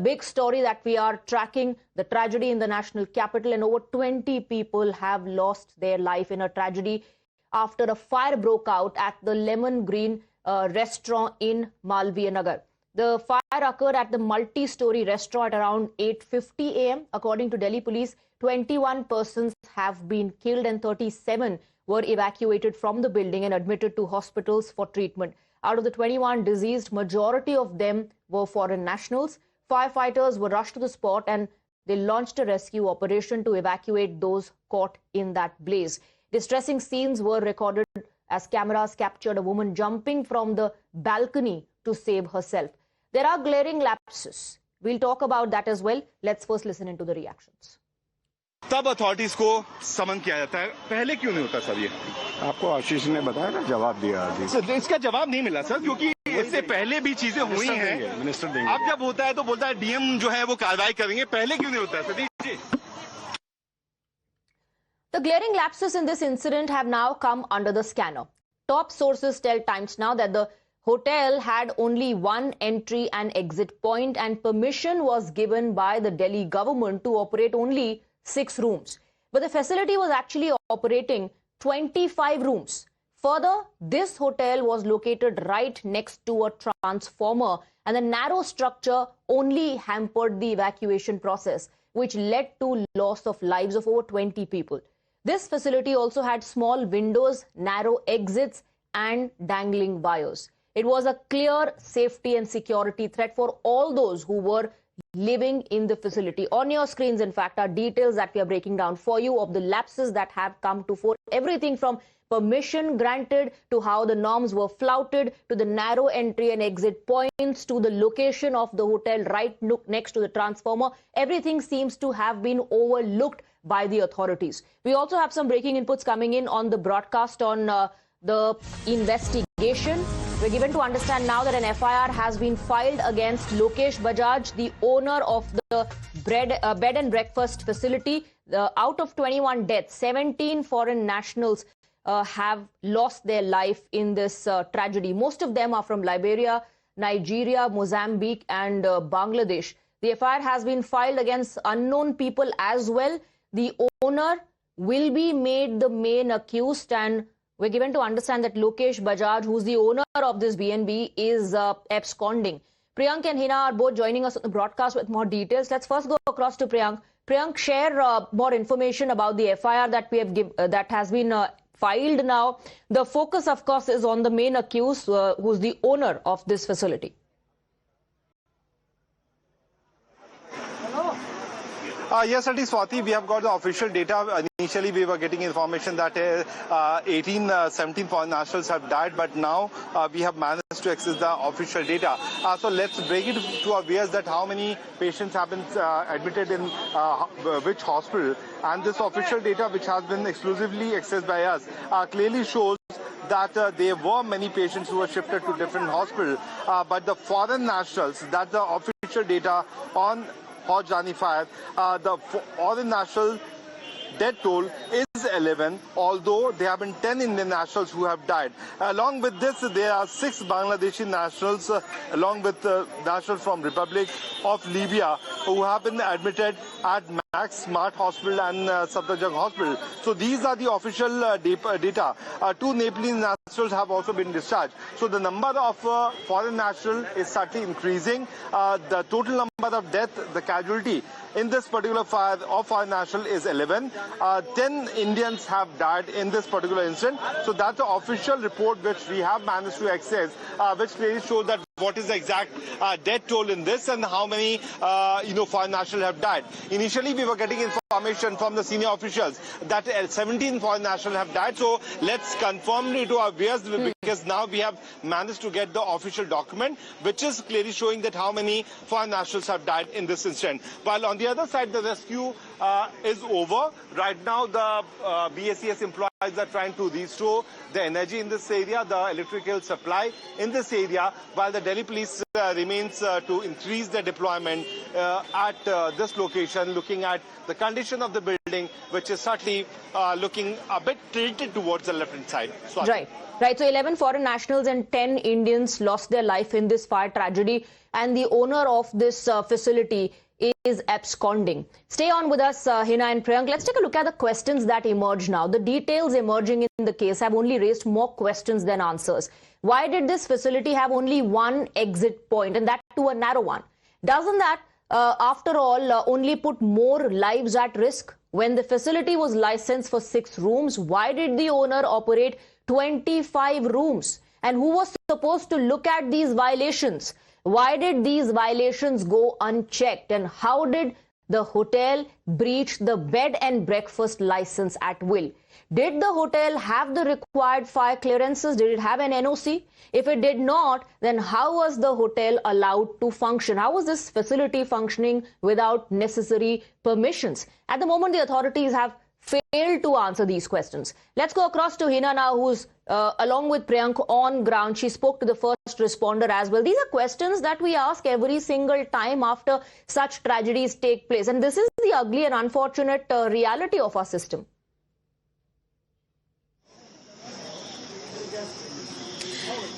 big story that we are tracking, the tragedy in the national capital, and over 20 people have lost their life in a tragedy after a fire broke out at the Lemon Green restaurant in Malviya Nagar. The fire occurred at the multi-story restaurant around 8:50 a.m. According to Delhi police, 21 persons have been killed and 37 were evacuated from the building and admitted to hospitals for treatment. Out of the 21 deceased, majority of them were foreign nationals. Firefighters were rushed to the spot and they launched a rescue operation to evacuate those caught in that blaze. Distressing scenes were recorded as cameras captured a woman jumping from the balcony to save herself. There are glaring lapses. We'll talk about that as well. Let's first listen into the reactions. तब authorities को समन किया जाता है, पहले क्यों नहीं होता sir? ये आपको आशीष ने बताया ना, जवाब दिया सर। इसका जवाब नहीं मिला सर, क्योंकि इससे पहले भी चीजें हुई हैं। मिनिस्टर देंगे। अब जब होता है तो बोलता है डीएम जो है वो कार्रवाई करेंगे, पहले क्यों नहीं होता है sir? The glaring lapses in this incident have now come under the scanner. Top sources tell Times Now that the hotel had only one entry and exit point and permission was given by the Delhi government to operate only 6 rooms. But the facility was actually operating 25 rooms. Further, this hotel was located right next to a transformer and the narrow structure only hampered the evacuation process, which led to loss of lives of over 20 people. This facility also had small windows, narrow exits and dangling wires. It was a clear safety and security threat for all those who were living in the facility. On your screens, in fact, are details that we are breaking down for you of the lapses that have come to fore. Everything from permission granted to how the norms were flouted to the narrow entry and exit points to the location of the hotel right next to the transformer. Everything seems to have been overlooked by the authorities. We also have some breaking inputs coming in on the broadcast on the investigation. We're given to understand now that an FIR has been filed against Lokesh Bajaj, the owner of the bed and breakfast facility. Out of 21 deaths, 17 foreign nationals have lost their life in this tragedy. Most of them are from Liberia, Nigeria, Mozambique and Bangladesh. The FIR has been filed against unknown people as well. The owner will be made the main accused, and we're given to understand that Lokesh Bajaj, who's the owner of this BNB, is absconding. Priyank and Hina are both joining us on the broadcast with more details. Let's first go across to Priyank. Priyank, share more information about the FIR that we have that has been filed now. The focus, of course, is on the main accused, who's the owner of this facility. Yes, it is Swati. We have got the official data. Initially, we were getting information that 17 foreign nationals have died, but now we have managed to access the official data. So let's break it to our viewers that how many patients have been admitted in which hospital. And this official data, which has been exclusively accessed by us, clearly shows that there were many patients who were shifted to different hospitals. But the foreign nationals, that's the official data on Hauj Rani fire, the foreign national death toll is 11, although there have been 10 Indian nationals who have died. Along with this, there are 6 Bangladeshi nationals, along with nationals from Republic of Libya, who have been admitted at Max Smart Hospital and Safdarjung Hospital. So these are the official data. 2 Nepalese nationals have also been discharged. So the number of foreign nationals is certainly increasing. The total number of death, the casualty in this particular fire of foreign national is 11. 10 Indians have died in this particular incident. So that's the official report which we have managed to access, which clearly shows that what is the exact death toll in this and how many foreign nationals have died. Initially, we were getting information from the senior officials that 17 foreign nationals have died. So let's confirm it to our viewers because now we have managed to get the official document, which is clearly showing that how many foreign nationals have died in this incident. While on the other side, the rescue is over. Right now, the BSES employees are trying to restore the energy in this area, the electrical supply in this area, while the Delhi police remains to increase their deployment at this location, looking at the condition of the building, which is certainly looking a bit tilted towards the left-hand side. Right. Right. So 11 foreign nationals and 10 Indians lost their life in this fire tragedy, and the owner of this facility is absconding. Stay on with us, Hina and Priyank. Let's take a look at the questions that emerge now. The details emerging in the case have only raised more questions than answers. Why did this facility have only one exit point, and that too a narrow one? Doesn't that, after all, only put more lives at risk? When the facility was licensed for 6 rooms, why did the owner operate 25 rooms? And who was supposed to look at these violations? Why did these violations go unchecked? And how did the hotel breach the bed and breakfast license at will? Did the hotel have the required fire clearances? Did it have an NOC? If it did not, then how was the hotel allowed to function? How was this facility functioning without necessary permissions? At the moment, the authorities have failed to answer these questions. Let's go across to Hina now, who's along with Priyank on ground. She spoke to the first responder as well. These are questions that we ask every single time after such tragedies take place. And this is the ugly and unfortunate reality of our system.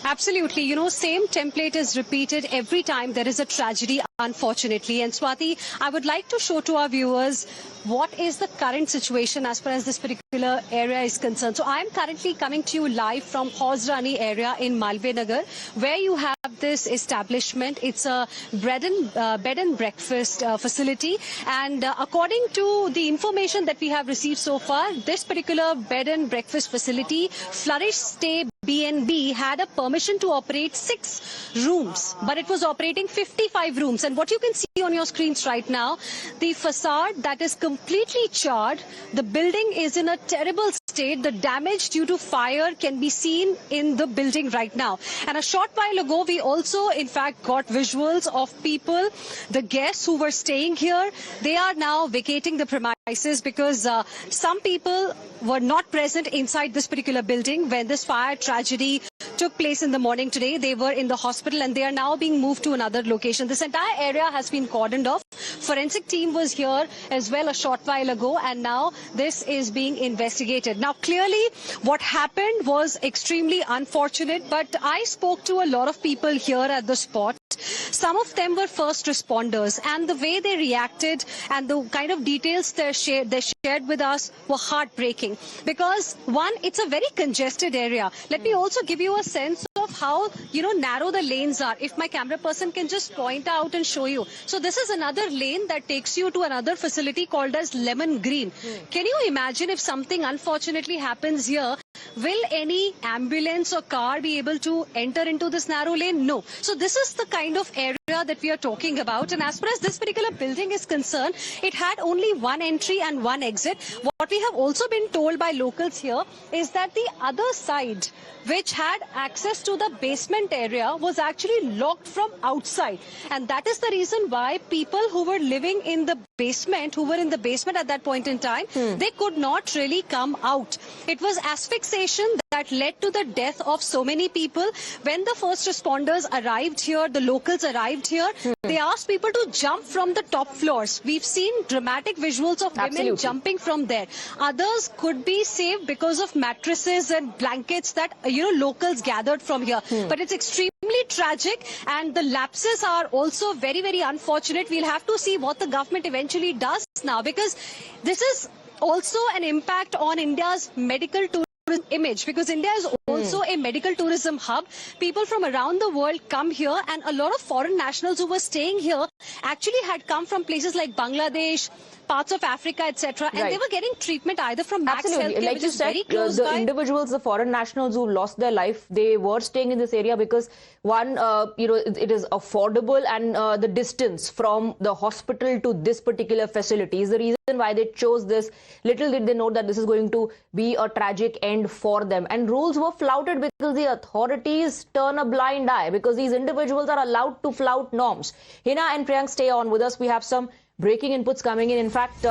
Absolutely. You know, same template is repeated every time there is a tragedy, unfortunately. And Swati, I would like to show to our viewers what is the current situation as far as this particular area is concerned. So I'm currently coming to you live from Hausrani area in Malve Nagar, where you have this establishment. It's a bed and breakfast facility. And according to the information that we have received so far, this particular bed and breakfast facility, Flourish Stay BNB, had a permission to operate 6 rooms, but it was operating 55 rooms. And what you can see on your screens right now, the facade that is completely charred. The building is in a terrible state. The damage due to fire can be seen in the building right now. And a short while ago, we also, in fact, got visuals of people, the guests who were staying here. They are now vacating the premises because some people were not present inside this particular building when this fire tragedy took place in the morning today. They were in the hospital and they are now being moved to another location. This entire area has been cordoned off. Forensic team was here as well a short while ago, and now this is being investigated. Now, clearly, what happened was extremely unfortunate, but I spoke to a lot of people here at the spot. Some of them were first responders, and the way they reacted and the kind of details they shared with us were heartbreaking. Because, one, it's a very congested area. Let me also give you a sense of how, narrow the lanes are. If my camera person can just point out and show you. So this is another lane that takes you to another facility called as Lemon Green. Can you imagine if something unfortunately happens here? Will any ambulance or car be able to enter into this narrow lane? No. So this is the kind of area that we are talking about. And as far as this particular building is concerned, it had only one entry and one exit. What we have also been told by locals here is that the other side, which had access to the basement area, was actually locked from outside. And that is the reason why people who were living in the basement, at that point in time, they could not really come out. It was asphyxiation that led to the death of so many people. When the first responders arrived here, the locals arrived here, they asked people to jump from the top floors. We've seen dramatic visuals of women jumping from there. Others could be saved because of mattresses and blankets that, locals gathered from here. But it's extremely tragic, and the lapses are also very, very unfortunate. We'll have to see what the government eventually does now, because this is also an impact on India's medical tourism image, because India is also a medical tourism hub. People from around the world come here, and a lot of foreign nationals who were staying here actually had come from places like Bangladesh, parts of Africa, etc. And they were getting treatment either from Max Healthcare, like which you is said, very close the by. individuals, the foreign nationals who lost their life, they were staying in this area because one, it is affordable, and the distance from the hospital to this particular facility is the reason why they chose this. Little did they know that this is going to be a tragic end for them. And rules were flouted because the authorities turn a blind eye, because these individuals are allowed to flout norms. Hina and Priyank, stay on with us. We have some breaking inputs coming in. In fact,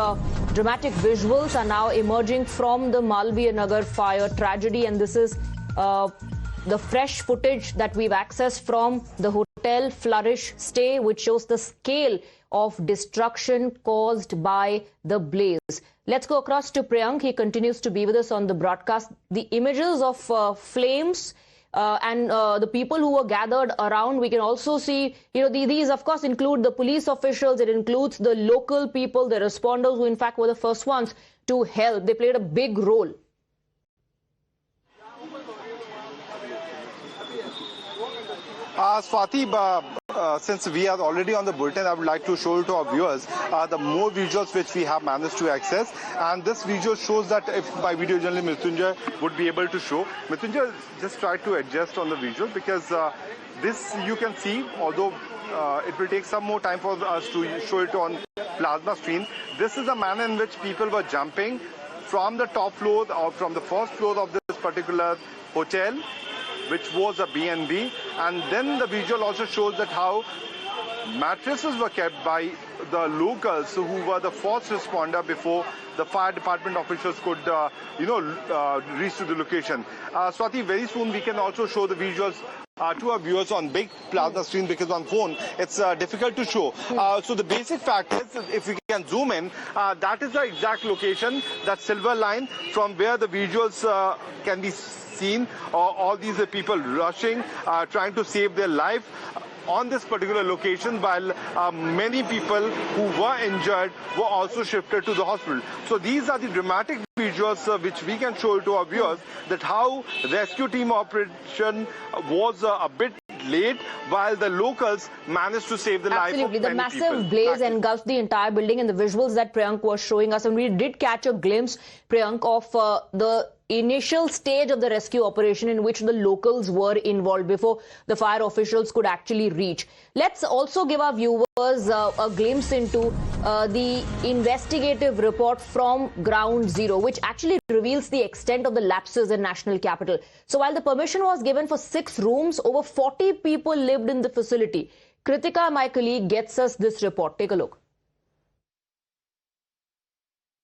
dramatic visuals are now emerging from the Malviya Nagar fire tragedy, and this is the fresh footage that we've accessed from the Hotel Flourish stay, which shows the scale of destruction caused by the blaze. Let's go across to Priyank. He continues to be with us on the broadcast. The images of flames and the people who were gathered around, we can also see, these of course include the police officials, it includes the local people, the responders who in fact were the first ones to help. They played a big role. Swati, since we are already on the bulletin, I would like to show to our viewers the more visuals which we have managed to access. And this visual shows that if my video journalist Mrityunjay would be able to show. Mrityunjay, just try to adjust on the visual, because this you can see, although it will take some more time for us to show it on plasma screen. This is the manner in which people were jumping from the top floor or from the first floor of this particular hotel, which was a B&B, and then the visual also shows that how mattresses were kept by the locals who were the first responder before the fire department officials could, reach to the location. Swati, very soon we can also show the visuals to our viewers on big plasma screen, because on phone it's difficult to show. So the basic fact is, if we can zoom in, that is the exact location, that silver line from where the visuals can be seen. All these people rushing, trying to save their life on this particular location, while many people who were injured were also shifted to the hospital. So these are the dramatic visuals which we can show to our viewers, that how rescue team operation was a bit late, while the locals managed to save the life of many people. The massive blaze engulfed the entire building, and the visuals that Priyank was showing us, and we did catch a glimpse, Priyank, of the initial stage of the rescue operation in which the locals were involved before the fire officials could actually reach. Let's also give our viewers a glimpse into the investigative report from Ground Zero, which actually reveals the extent of the lapses in National Capital. So while the permission was given for 6 rooms, over 40 people lived in the facility. Kritika, my colleague, gets us this report. Take a look.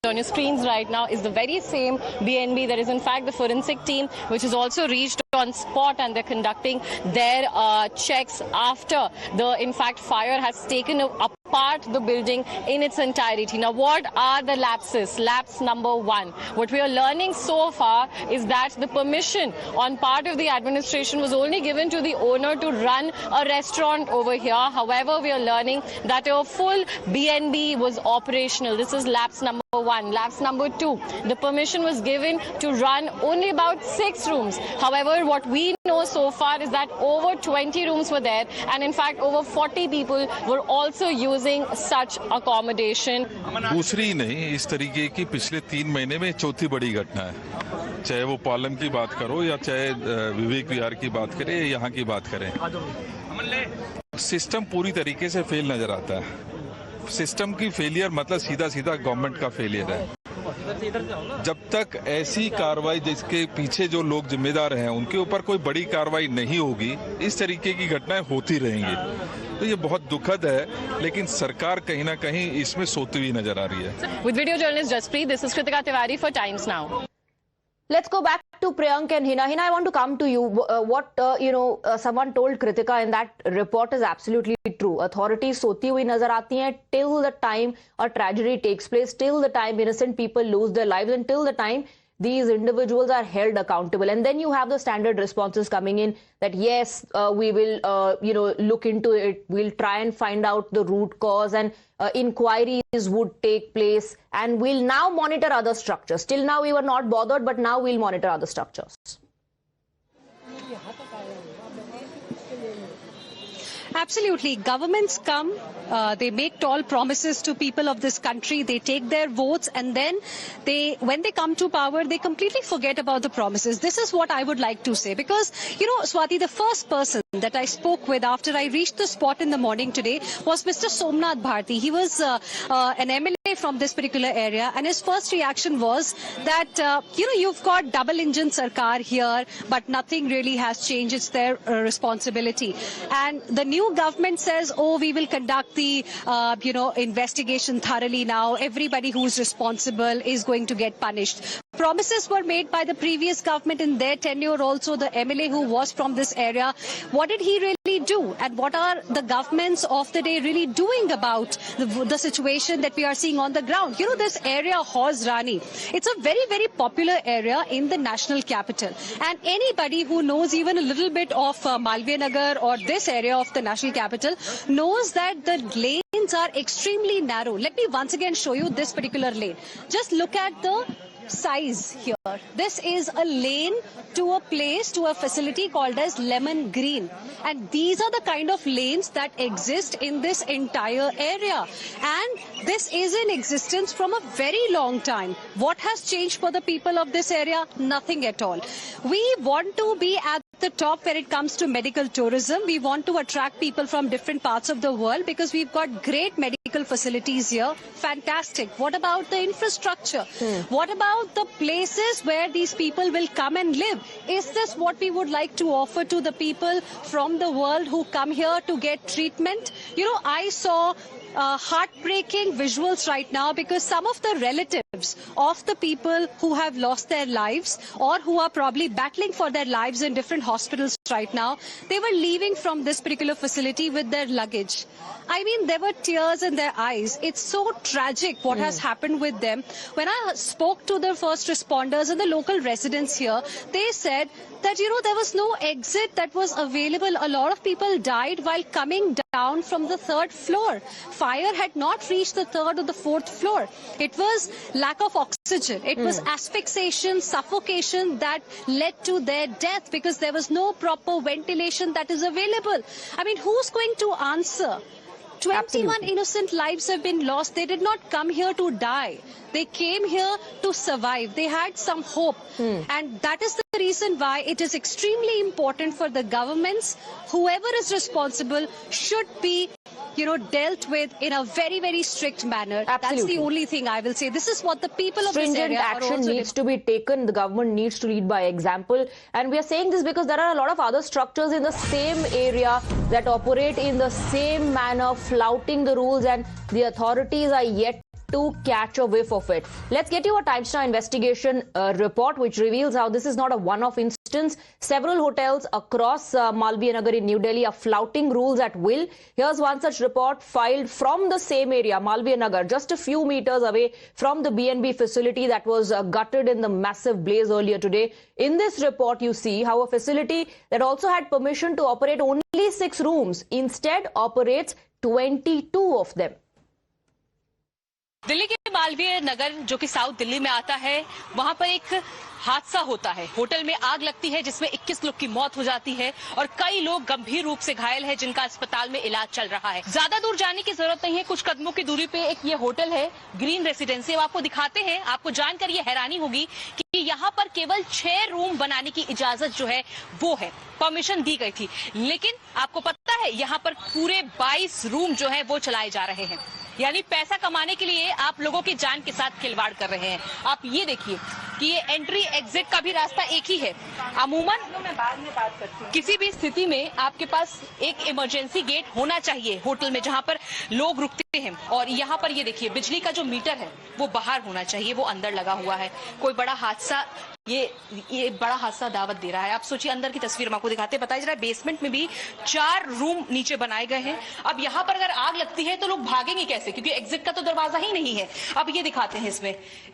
On your screens right now is the very same B&B. There is in fact the forensic team which has also reached on spot, and they're conducting their checks after the in fact fire has taken apart the building in its entirety. Now, what are the lapses? Lapse number 1. What we are learning so far is that the permission on part of the administration was only given to the owner to run a restaurant over here. However, we are learning that a full B&B was operational. This is lapse number 1. Lapse number 2. The permission was given to run only about 6 rooms. However, what we know so far is that over 20 rooms were there, and in fact over 40 people were also using such accommodation. दूसरी नहीं, इस तरीके की पिछले 3 महीने में चौथी बड़ी घटना है, चाहे वो पालम की बात करो या चाहे विवेक विहार की बात करें या यहाँ की बात करें। सिस्टम पूरी तरीके से फेल नजर आता है। सिस्टम की फेलियर मतलब सीधा सीधा गवर्नमेंट का फेलियर है। जब तक ऐसी कार्रवाई जिसके पीछे जो लोग जिम्मेदार हैं उनके ऊपर कोई बड़ी कार्रवाई नहीं होगी, इस तरीके की घटनाएं होती रहेंगी। तो ये बहुत दुखद है, लेकिन सरकार कहीं ना कहीं इसमें सोती हुई नजर आ रही है। With video journalist Jaspreet, this is Kritika Tiwari for Times Now. Let's go back to Priyank and Hina. Hina, I want to come to you. What someone told Kritika in that report is absolutely true. Authorities soti hui nazar aati hain till the time a tragedy takes place, till the time innocent people lose their lives, and till the time these individuals are held accountable. And then you have the standard responses coming in that yes, we will look into it, we'll try and find out the root cause, and inquiries would take place, and we'll now monitor other structures. Till now we were not bothered, but now we'll monitor other structures. Absolutely. Governments come, they make tall promises to people of this country, they take their votes, and then when they come to power, they completely forget about the promises. This is what I would like to say, because, Swati, the first person that I spoke with after I reached the spot in the morning today was Mr. Somnath Bharti. He was an MLA away from this particular area, and his first reaction was that, you've got double engine Sarkar here, but nothing really has changed. It's their responsibility. And the new government says, oh, we will conduct the, investigation thoroughly now. Everybody who's responsible is going to get punished. Promises were made by the previous government in their tenure also, the MLA who was from this area. What did he really do? And what are the governments of the day really doing about the situation that we are seeing on the ground? This area, Hauz Rani, it's a very, very popular area in the national capital. And anybody who knows even a little bit of Malviya Nagar or this area of the national capital knows that the lanes are extremely narrow. Let me once again show you this particular lane. Just look at the size here. This is a lane to a place, to a facility called as Lemon Green. And these are the kind of lanes that exist in this entire area. And this is in existence from a very long time. What has changed for the people of this area? Nothing at all. We want to be at the top when it comes to medical tourism. We want to attract people from different parts of the world because we've got great medical facilities here. Fantastic. What about the infrastructure? What about the places where these people will come and live? Is this what we would like to offer to the people from the world who come here to get treatment? I saw heartbreaking visuals right now because some of the relatives of the people who have lost their lives or who are probably battling for their lives in different hospitals right now, they were leaving from this particular facility with their luggage. I mean, there were tears in their eyes. It's so tragic what has happened with them. When I spoke to the first responders and the local residents here, they said that, there was no exit that was available. A lot of people died while coming down from the 3rd floor. Fire had not reached the 3rd or the 4th floor. It was lack of oxygen. It was asphyxiation, suffocation that led to their death because there was no proper ventilation that is available. I mean, who's going to answer? 21 innocent lives have been lost. They did not come here to die. They came here to survive. They had some hope. And that is the reason why it is extremely important for the governments, whoever is responsible, should be dealt with in a very, very strict manner. Absolutely. That's the only thing I will say. This is what the people of this Stringent area are action also needs to be taken. The government needs to lead by example. And we are saying this because there are a lot of other structures in the same area that operate in the same manner, flouting the rules, and the authorities are yet to catch a whiff of it. Let's get you a Times Now investigation report which reveals how this is not a one-off instance. Several hotels across Malviya Nagar in New Delhi are flouting rules at will. Here's one such report filed from the same area, Malviya Nagar, just a few meters away from the BNB facility that was gutted in the massive blaze earlier today. In this report, you see how a facility that also had permission to operate only 6 rooms instead operates 22 of them. Delhi के मालवीय नगर जो कि south Delhi में आता है, वहां पर एक हादसा होता है। होटल में आग लगती है जिसमें 21 लोग की मौत हो जाती है और कई लोग गंभीर रूप से घायल हैं जिनका अस्पताल में इलाज चल रहा है। ज्यादा दूर जाने की जरूरत नहीं है, कुछ कदमों की दूरी पे एक ये होटल है, ग्रीन रेसिडेंसी। अब आपको दिखाते हैं, आपको जानकर ये हैरानी होगी कि यहाँ पर केवल 6 रूम बनाने की इजाजत जो है वो है, परमिशन दी गई थी, लेकिन आपको पता है यहाँ पर पूरे 22 रूम जो है वो चलाए जा रहे हैं। यानी पैसा कमाने के लिए आप लोगों की जान के साथ खिलवाड़ कर रहे हैं। आप ये देखिए कि ये एंट्री एग्जिट का भी रास्ता एक ही है। अमूमन किसी भी स्थिति में आपके पास एक इमरजेंसी गेट होना चाहिए होटल में जहां पर लोग रुकते हैं, और यहाँ पर ये देखिए बिजली का जो मीटर है वो बाहर होना चाहिए, वो अंदर लगा हुआ है। कोई बड़ा हादसा, ये बड़ा हादसा दावत दे रहा है। आप सोचिए, अंदर की तस्वीर हम आपको दिखाते हैं। बताया जा रहा है बेसमेंट में भी 4 रूम नीचे बनाए गए हैं। अब यहाँ पर अगर आग लगती है तो लोग भागेंगे कैसे, क्योंकि एग्जिट का तो दरवाजा ही नहीं है। अब ये दिखाते हैं,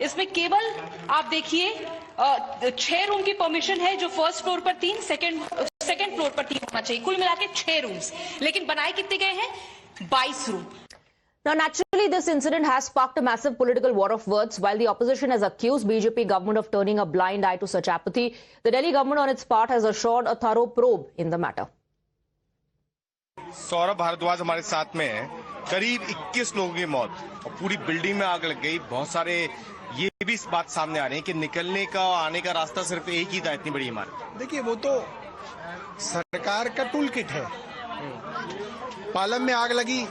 इसमें केवल आप देखिए 6 रूम की परमिशन है, जो फर्स्ट फ्लोर पर 3, सेकंड फ्लोर पर 3 होना चाहिए। कुल मिला के 6 रूम्स, लेकिन बनाए कितने गए हैं? 22 room. Now, naturally, this incident has sparked a massive political war of words. While the opposition has accused BJP government of turning a blind eye to such apathy, the Delhi government on its part has assured a thorough probe in the matter. Saurabh Bharadwaj हमारे साथ में है। करीब 21 लोगों की मौत और पूरी बिल्डिंग में आग लग गई। बहुत सारे ये भी इस बात सामने आ रहे हैं कि निकलने का आने का रास्ता सिर्फ एक ही था, इतनी बड़ी इमारत। देखिए, वो तो सरकार का टूल किट है। पालम में आग लगी,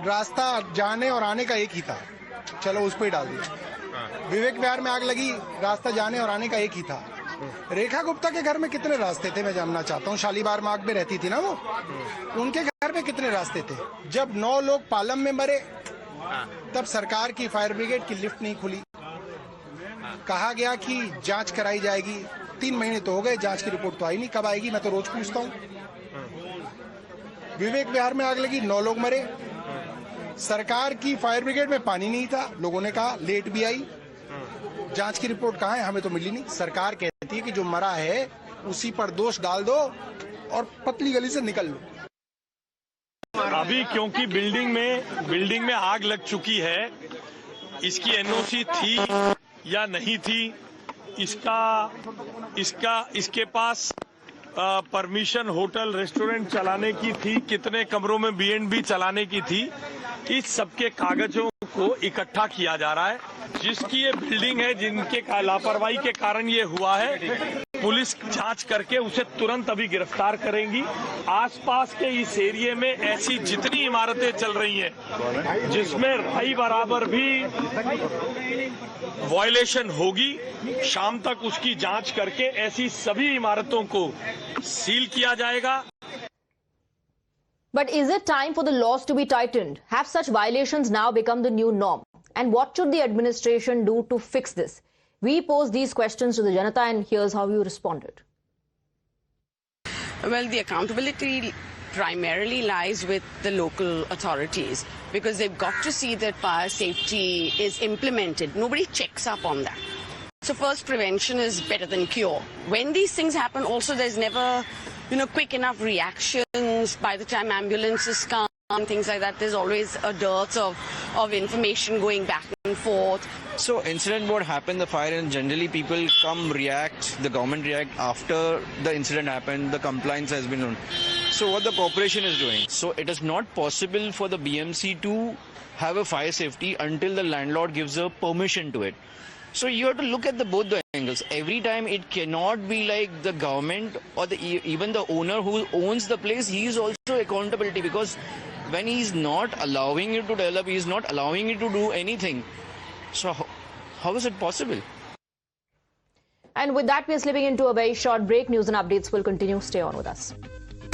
रास्ता जाने और आने का एक ही था, चलो उस पर ही डाल दिया। विवेक विहार में आग लगी, रास्ता जाने और आने का एक ही था। रेखा गुप्ता के घर में कितने रास्ते थे मैं जानना चाहता हूँ। शालीमार में आग में रहती थी ना वो, उनके घर में कितने रास्ते थे? जब 9 लोग पालम में मरे तब सरकार की फायर ब्रिगेड की लिफ्ट नहीं खुली। कहा गया कि जांच कराई जाएगी, 3 महीने तो हो गए, जांच की रिपोर्ट तो आई नहीं, कब आएगी? मैं तो रोज पूछता हूँ। विवेक विहार में आग लगी, 9 लोग मरे, सरकार की फायर ब्रिगेड में पानी नहीं था, लोगों ने कहा लेट भी आई, जांच की रिपोर्ट कहाँ है? हमें तो मिली नहीं। सरकार कहती है कि जो मरा है उसी पर दोष डाल दो और पतली गली से निकल लो। अभी क्योंकि बिल्डिंग में आग लग चुकी है, इसकी एनओसी थी या नहीं थी, इसके पास परमिशन होटल रेस्टोरेंट चलाने की थी, कितने कमरों में B&B चलाने की थी, इस सबके कागजों को इकट्ठा किया जा रहा है। जिसकी ये बिल्डिंग है, जिनके लापरवाही के कारण ये हुआ है, पुलिस जांच करके उसे तुरंत अभी गिरफ्तार करेंगी। आसपास के इस एरिया में ऐसी जितनी इमारतें चल रही हैं जिसमें रही बराबर भी वायलेशन होगी, शाम तक उसकी जांच करके ऐसी सभी इमारतों को सील किया जाएगा। But is it time for the laws to be tightened? Have such violations now become the new norm? And what should the administration do to fix this? We posed these questions to the Janata, and here's how you responded. Well, the accountability primarily lies with the local authorities because they've got to see that fire safety is implemented. Nobody checks up on that. So first, prevention is better than cure. When these things happen, also there's never, quick enough reactions. By the time ambulances come, things like that, there's always a dearth of information going back and forth. So incident what happened, the fire, and generally people come react, the government react after the incident happened, the compliance has been done. So what the corporation is doing, so it is not possible for the BMC to have a fire safety until the landlord gives a permission to it. So you have to look at both the angles. Every time it cannot be like the government or even the owner who owns the place, he is also accountability, because when he is not allowing you to develop, he is not allowing you to do anything. So how is it possible? And with that, we are slipping into a very short break. News and updates will continue. Stay on with us.